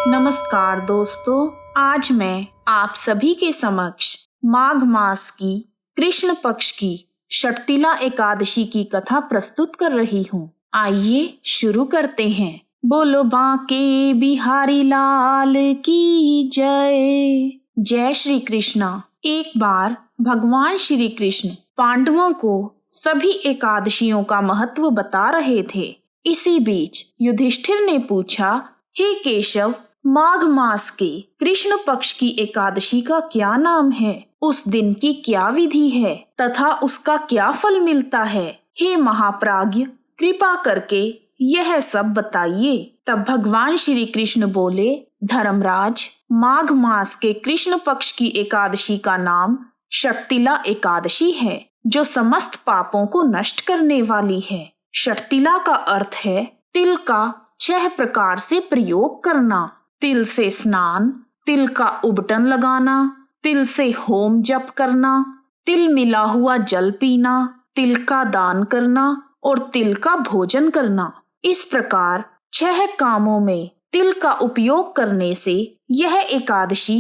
नमस्कार दोस्तों, आज मैं आप सभी के समक्ष माघ मास की कृष्ण पक्ष की षटतिला एकादशी की कथा प्रस्तुत कर रही हूँ। आइए शुरू करते हैं। बोलो बांके बिहारी लाल की जय। जय श्री कृष्णा। एक बार भगवान श्री कृष्ण पांडवों को सभी एकादशियों का महत्व बता रहे थे। इसी बीच युधिष्ठिर ने पूछा, हे केशव, माघ मास के कृष्ण पक्ष की एकादशी का क्या नाम है? उस दिन की क्या विधि है तथा उसका क्या फल मिलता है? हे महाप्राज्ञ, कृपा करके यह सब बताइए। तब भगवान श्री कृष्ण बोले, धर्मराज, माघ मास के कृष्ण पक्ष की एकादशी का नाम षटतिला एकादशी है, जो समस्त पापों को नष्ट करने वाली है। षटतिला का अर्थ है तिल का 6 प्रकार से प्रयोग करना। तिल से स्नान, तिल का उबटन लगाना, तिल से होम जप करना, तिल मिला हुआ जल पीना, तिल का दान करना और तिल का भोजन करना। इस प्रकार 6 कामों में तिल का उपयोग करने से यह एकादशी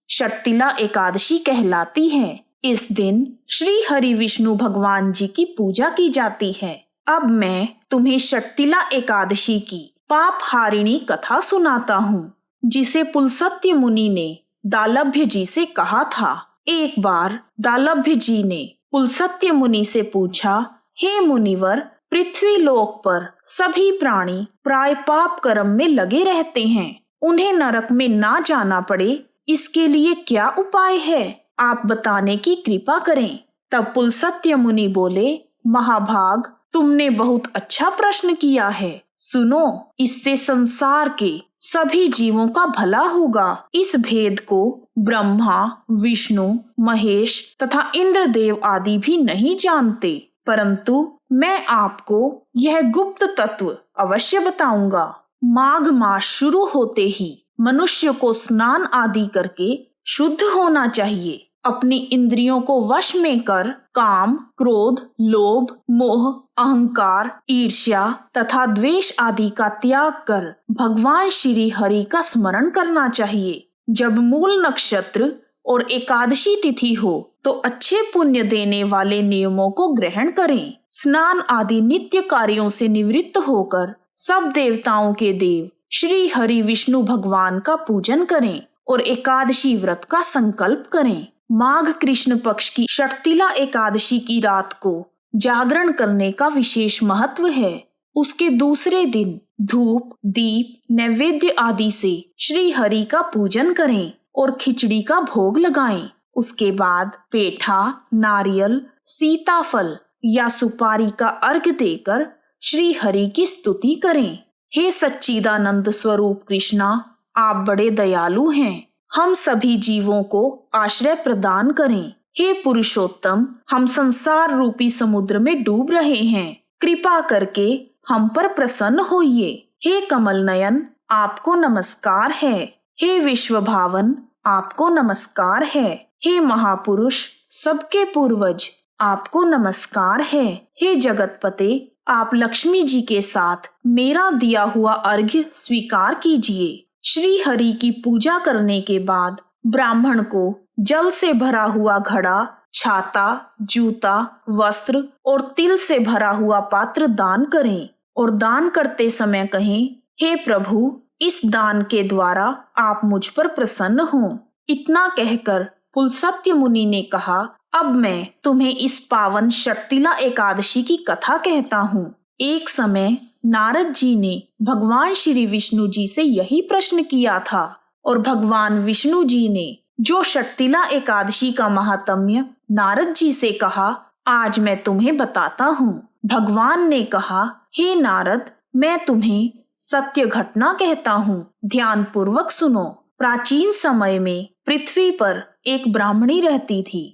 षटतिला एकादशी कहलाती है। इस दिन श्री हरि विष्णु भगवान जी की पूजा की जाती है। अब मैं तुम्हें षटतिला एकादशी की पाप हारिणी कथा सुनाता हूँ, जिसे पुलस्त्य मुनि ने दालभ्य जी से कहा था। एक बार दालभ्य जी ने पुलस्त्य मुनि से पूछा, हे मुनिवर, पृथ्वी लोक पर सभी प्राणी प्राय पाप कर्म में लगे रहते हैं। उन्हें नरक में ना जाना पड़े, इसके लिए क्या उपाय है? आप बताने की कृपा करें। तब पुलस्त्य मुनि बोले, महाभाग, तुमने बहुत अच्छा प्रश्न किया है। सुनो, इससे संसार के सभी जीवों का भला होगा। इस भेद को ब्रह्मा, विष्णु, महेश तथा इंद्रदेव आदि भी नहीं जानते, परंतु मैं आपको यह गुप्त तत्व अवश्य बताऊंगा। माघ मास शुरू होते ही मनुष्य को स्नान आदि करके शुद्ध होना चाहिए। अपनी इंद्रियों को वश में कर काम, क्रोध, लोभ, मोह, अहंकार, ईर्ष्या तथा द्वेष आदि का त्याग कर भगवान श्री हरि का स्मरण करना चाहिए। जब मूल नक्षत्र और एकादशी तिथि हो तो अच्छे पुण्य देने वाले नियमों को ग्रहण करें। स्नान आदि नित्य कार्यों से निवृत्त होकर सब देवताओं के देव श्री हरि विष्णु भगवान का पूजन करें और एकादशी व्रत का संकल्प करें। माघ कृष्ण पक्ष की षटतिला एकादशी की रात को जागरण करने का विशेष महत्व है। उसके दूसरे दिन धूप, दीप, नैवेद्य आदि से श्री हरि का पूजन करें और खिचड़ी का भोग लगाएं। उसके बाद पेठा, नारियल, सीताफल या सुपारी का अर्घ्य देकर श्री हरि की स्तुति करें। हे सच्चिदानंद स्वरूप कृष्णा, आप बड़े दयालु हैं। हम सभी जीवों को आश्रय प्रदान करें। हे पुरुषोत्तम, हम संसार रूपी समुद्र में डूब रहे हैं, कृपा करके हम पर प्रसन्न होइए। हे कमल नयन, आपको नमस्कार है। हे विश्व भावन, आपको नमस्कार है। हे महापुरुष, सबके पूर्वज, आपको नमस्कार है। हे जगतपते, आप लक्ष्मी जी के साथ मेरा दिया हुआ अर्घ्य स्वीकार कीजिए। श्री हरि की पूजा करने के बाद ब्राह्मण को जल से भरा हुआ घड़ा, छाता, जूता, वस्त्र और तिल से भरा हुआ पात्र दान करें और दान करते समय कहें, हे प्रभु, इस दान के द्वारा आप मुझ पर प्रसन्न हो। इतना कहकर पुलस्त्य मुनि ने कहा, अब मैं तुम्हें इस पावन षटतिला एकादशी की कथा कहता हूँ। एक समय नारद जी ने भगवान श्री विष्णु जी से यही प्रश्न किया था और भगवान विष्णु जी ने जो षटतिला एकादशी का महात्म्य नारद जी से कहा, आज मैं तुम्हें बताता हूँ। भगवान ने कहा, हे नारद, मैं तुम्हें सत्य घटना कहता हूँ, ध्यान पूर्वक सुनो। प्राचीन समय में पृथ्वी पर एक ब्राह्मणी रहती थी।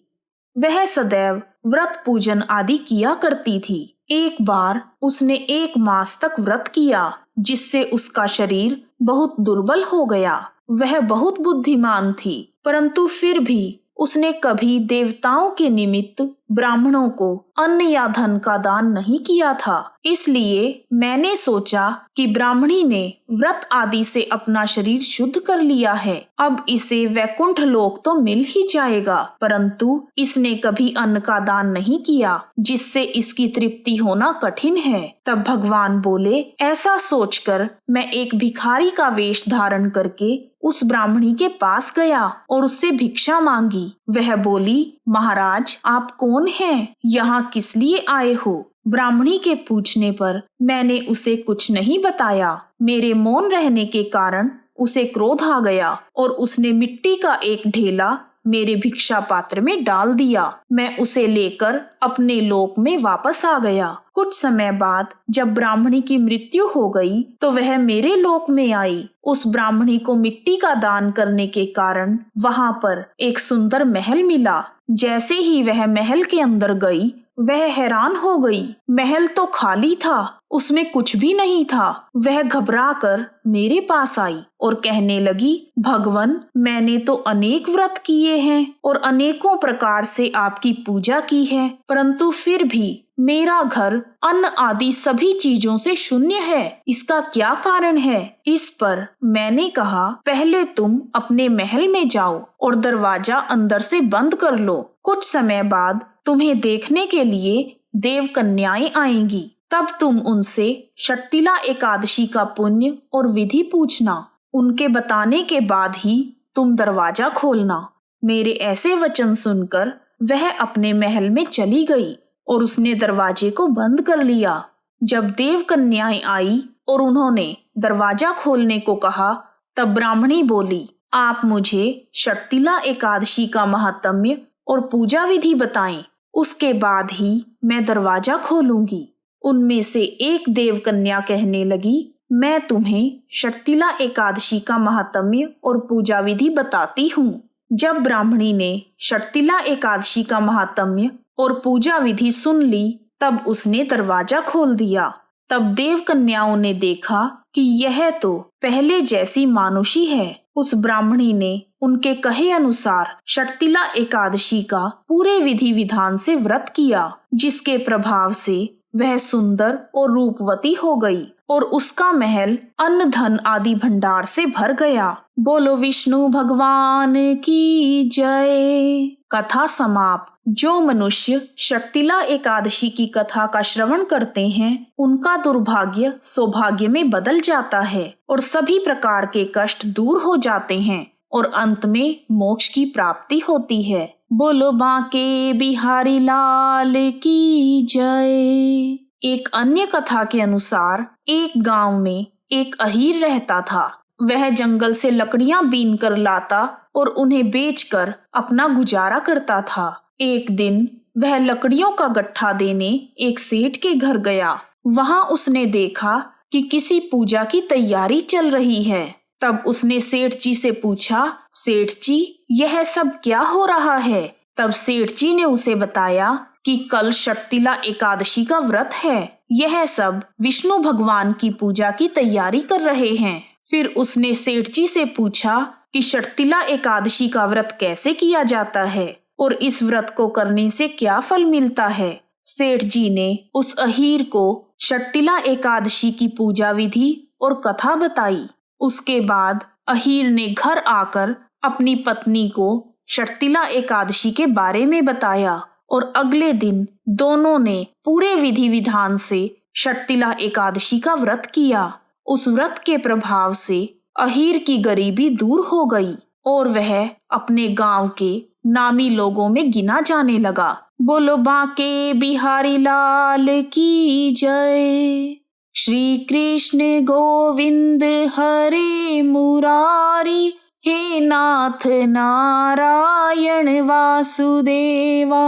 वह सदैव व्रत पूजन आदि किया करती थी। एक बार उसने 1 मास तक व्रत किया, जिससे उसका शरीर बहुत दुर्बल हो गया। वह बहुत बुद्धिमान थी, परंतु फिर भी उसने कभी देवताओं के निमित्त ब्राह्मणों को अन्न या धन का दान नहीं किया था। इसलिए मैंने सोचा कि ब्राह्मणी ने व्रत आदि से अपना शरीर शुद्ध कर लिया है, अब इसे वैकुंठ लोक तो मिल ही जाएगा, परंतु इसने कभी अन्न का दान नहीं किया, जिससे इसकी तृप्ति होना कठिन है। तब भगवान बोले, ऐसा सोचकर मैं एक भिखारी का वेश धारण करके उस ब्राह्मणी के पास गया और उससे भिक्षा मांगी। वह बोली, महाराज आप कौन हैं? यहाँ किस लिए आए हो? ब्राह्मणी के पूछने पर मैंने उसे कुछ नहीं बताया। मेरे मौन रहने के कारण उसे क्रोध आ गया और उसने मिट्टी का एक ढेला मेरे भिक्षा पात्र में डाल दिया। मैं उसे लेकर अपने लोक में वापस आ गया। कुछ समय बाद जब ब्राह्मणी की मृत्यु हो गई तो वह मेरे लोक में आई। उस ब्राह्मणी को मिट्टी का दान करने के कारण वहां पर एक सुंदर महल मिला। जैसे ही वह महल के अंदर गई वह हैरान हो गई। महल तो खाली था, उसमें कुछ भी नहीं था। वह घबराकर मेरे पास आई और कहने लगी, भगवन मैंने तो अनेक व्रत किए हैं और अनेकों प्रकार से आपकी पूजा की है, परंतु फिर भी मेरा घर अन्न आदि सभी चीजों से शून्य है। इसका क्या कारण है? इस पर मैंने कहा, पहले तुम अपने महल में जाओ और दरवाजा अंदर से बंद कर लो। कुछ समय बाद तुम्हें देखने के लिए देव कन्याएं आएंगी, तब तुम उनसे षट्टिला एकादशी का पुण्य और विधि पूछना। उनके बताने के बाद ही तुम दरवाजा खोलना। मेरे ऐसे वचन सुनकर वह अपने महल में चली गई और उसने दरवाजे को बंद कर लिया। जब देव कन्याएं आई और उन्होंने दरवाजा खोलने को कहा, तब ब्राह्मणी बोली, आप मुझे षट्टिला एकादशी का महात्म्य और पूजा विधि बताएं, उसके बाद ही मैं दरवाजा खोलूंगी। उनमें से एक देव कन्या कहने लगी, मैं तुम्हें षट्टिला एकादशी का महात्म्य और पूजा विधि बताती हूँ। जब ब्राह्मणी ने षट्टिला एकादशी का महात्म्य और पूजा विधि सुन ली, तब उसने दरवाजा खोल दिया। तब देव कन्याओं ने देखा कि यह तो पहले जैसी मानुषी है। उस ब्राह्मणी ने उनके कहे अनुसार षट्टिला एकादशी का पूरे विधि विधान से व्रत किया, जिसके प्रभाव से वह सुंदर और रूपवती हो गई और उसका महल अन्न धन आदि भंडार से भर गया। बोलो विष्णु भगवान की जय। कथा समाप्त। जो मनुष्य षट्टिला एकादशी की कथा का श्रवण करते हैं उनका दुर्भाग्य सौभाग्य में बदल जाता है और सभी प्रकार के कष्ट दूर हो जाते हैं और अंत में मोक्ष की प्राप्ति होती है। बोलो बांके बिहारी लाल की जय। एक अन्य कथा के अनुसार एक गांव में एक अहीर रहता था। वह जंगल से लकड़ियां बीन कर लाता और उन्हें बेचकर अपना गुजारा करता था। एक दिन वह लकड़ियों का गट्ठा देने एक सेठ के घर गया। वहां उसने देखा कि किसी पूजा की तैयारी चल रही है। तब उसने सेठ जी से पूछा, सेठ जी यह सब क्या हो रहा है? तब सेठ जी ने उसे बताया कि कल षट्टिला एकादशी का व्रत है। यह सब विष्णु भगवान की पूजा की तैयारी कर रहे हैं। फिर उसने सेठ जी से पूछा कि षट्टिला एकादशी का व्रत कैसे किया जाता है और इस व्रत को करने से क्या फल मिलता है। सेठ जी ने उस अहीर को षट्टिला एकादशी की पूजा विधि और कथा बताई। उसके बाद अहीर ने घर आकर अपनी पत्नी को षट्टिला एकादशी के बारे में बताया और अगले दिन दोनों ने पूरे विधि विधान से षट्टिला एकादशी का व्रत किया। उस व्रत के प्रभाव से अहीर की गरीबी दूर हो गई और वह अपने गांव के नामी लोगों में गिना जाने लगा। बोलो बांके बिहारी लाल की जय। श्री कृष्ण गोविंद हरे मुरारी, हे नाथ नारायण वासुदेवा।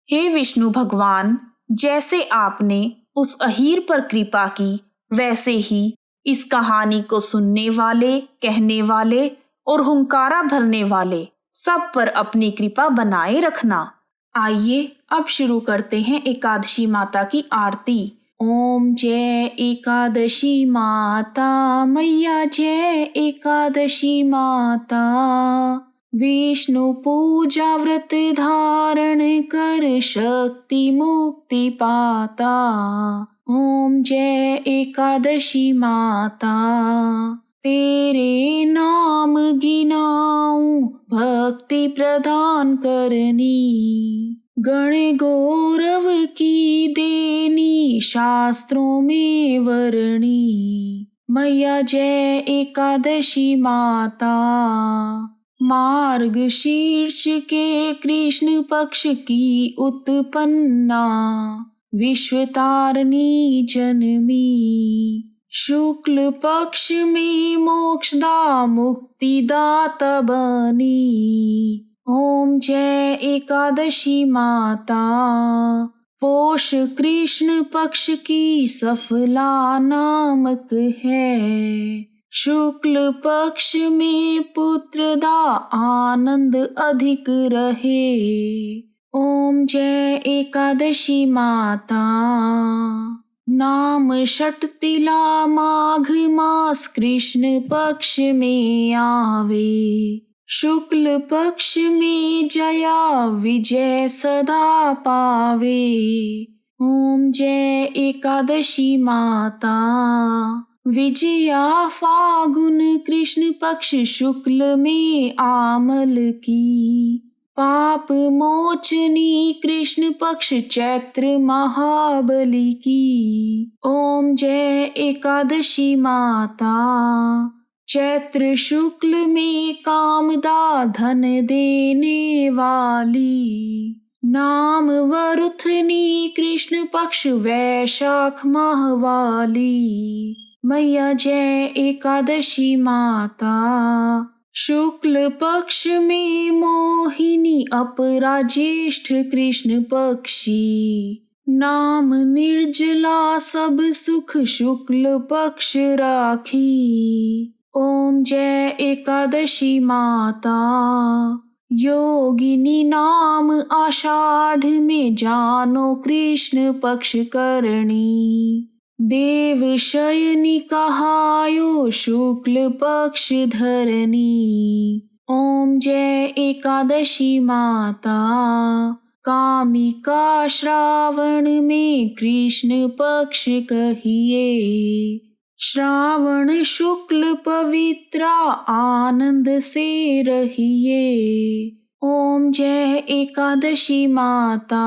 हे विष्णु भगवान, जैसे आपने उस अहीर पर कृपा की, वैसे ही इस कहानी को सुनने वाले, कहने वाले और हुंकारा भरने वाले सब पर अपनी कृपा बनाए रखना। आइए अब शुरू करते हैं एकादशी माता की आरती। ओम जय एकादशी माता मैया, जय एकादशी माता। विष्णु पूजा व्रत धारण कर शक्ति मुक्ति पाता। ओम जय एकादशी माता। तेरे नाम गिनाऊं भक्ति प्रदान करनी। गण गौरव की देनी शास्त्रों में वर्णी। मैया जय एकादशी माता। मार्ग शीर्ष के कृष्ण पक्ष की उत्पन्ना। विश्व तारणी जन्मी। शुक्ल पक्ष में मोक्षदा मुक्तिदाता बनी। ओम जय एकादशी माता। पोष कृष्ण पक्ष की सफला नामक है। शुक्ल पक्ष में पुत्रदा आनंद अधिक रहे। ओम जय एकादशी माता। नाम षटतिला माघ मास कृष्ण पक्ष में आवे। शुक्ल पक्ष में जया विजय सदा पावे। ओम जय एकादशी माता। विजया फागुन कृष्ण पक्ष शुक्ल में आमल की। पाप मोचनी कृष्ण पक्ष चैत्र महाबली की। ओम जय एकादशी माता। चैत्र शुक्ल में कामदा धन देने वाली। नाम वरुथनी कृष्ण पक्ष वैशाख माह वाली। मैया जय एकादशी माता। शुक्ल पक्ष में मोहिनी अपरा ज्येष्ठ कृष्ण पक्षी। नाम निर्जला सब सुख शुक्ल पक्ष राखी। ओम जय एकादशी माता। योगिनी नाम आषाढ़ में जानो कृष्ण पक्ष करणी। देव शयनी कहायो शुक्ल पक्ष धरनी। ओम जय एकादशी माता। कामिका श्रावण में कृष्ण पक्ष कहिए। श्रावण शुक्ल पवित्रा आनंद से रहिए। ओम जय एकादशी माता।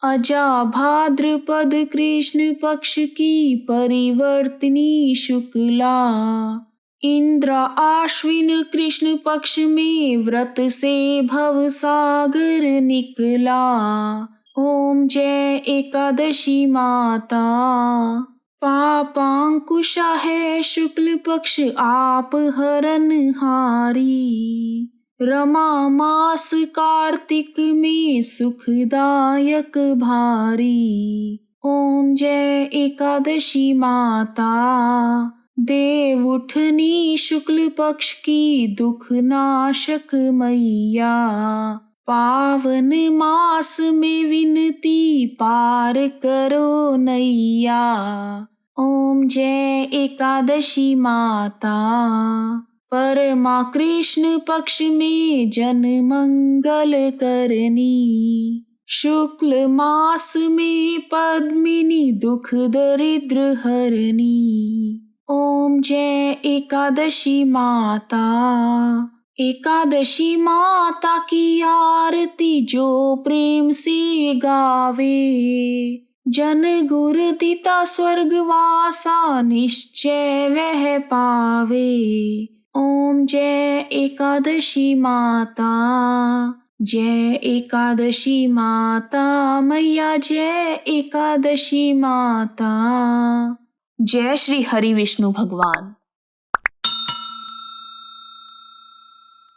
अजा भाद्रपद कृष्ण पक्ष की परिवर्तिनी शुक्ला। इंद्र आश्विन कृष्ण पक्ष में व्रत से भव सागर निकला। ओम जय एकादशी माता। पापांकुशा है शुक्ल पक्ष आप हरन हारी। रमा मास कार्तिक में सुखदायक भारी। ओम जय एकादशी माता। देव उठनी शुक्ल पक्ष की दुख नाशक मैया। पावन मास में विनती पार करो नैया। ओम जय एकादशी माता। परमा कृष्ण पक्ष में जन मंगल करनी। शुक्ल मास में पद्मिनी दुख दरिद्र हरनी। ओम जय एकादशी माता। एकादशी माता की आरती जो प्रेम से गावे। जन गुर दिता स्वर्गवासा निश्चय वह पावे। ओम जय एकादशी माता। जय एकादशी माता। मैया जय एकादशी माता। जय श्री हरि विष्णु भगवान।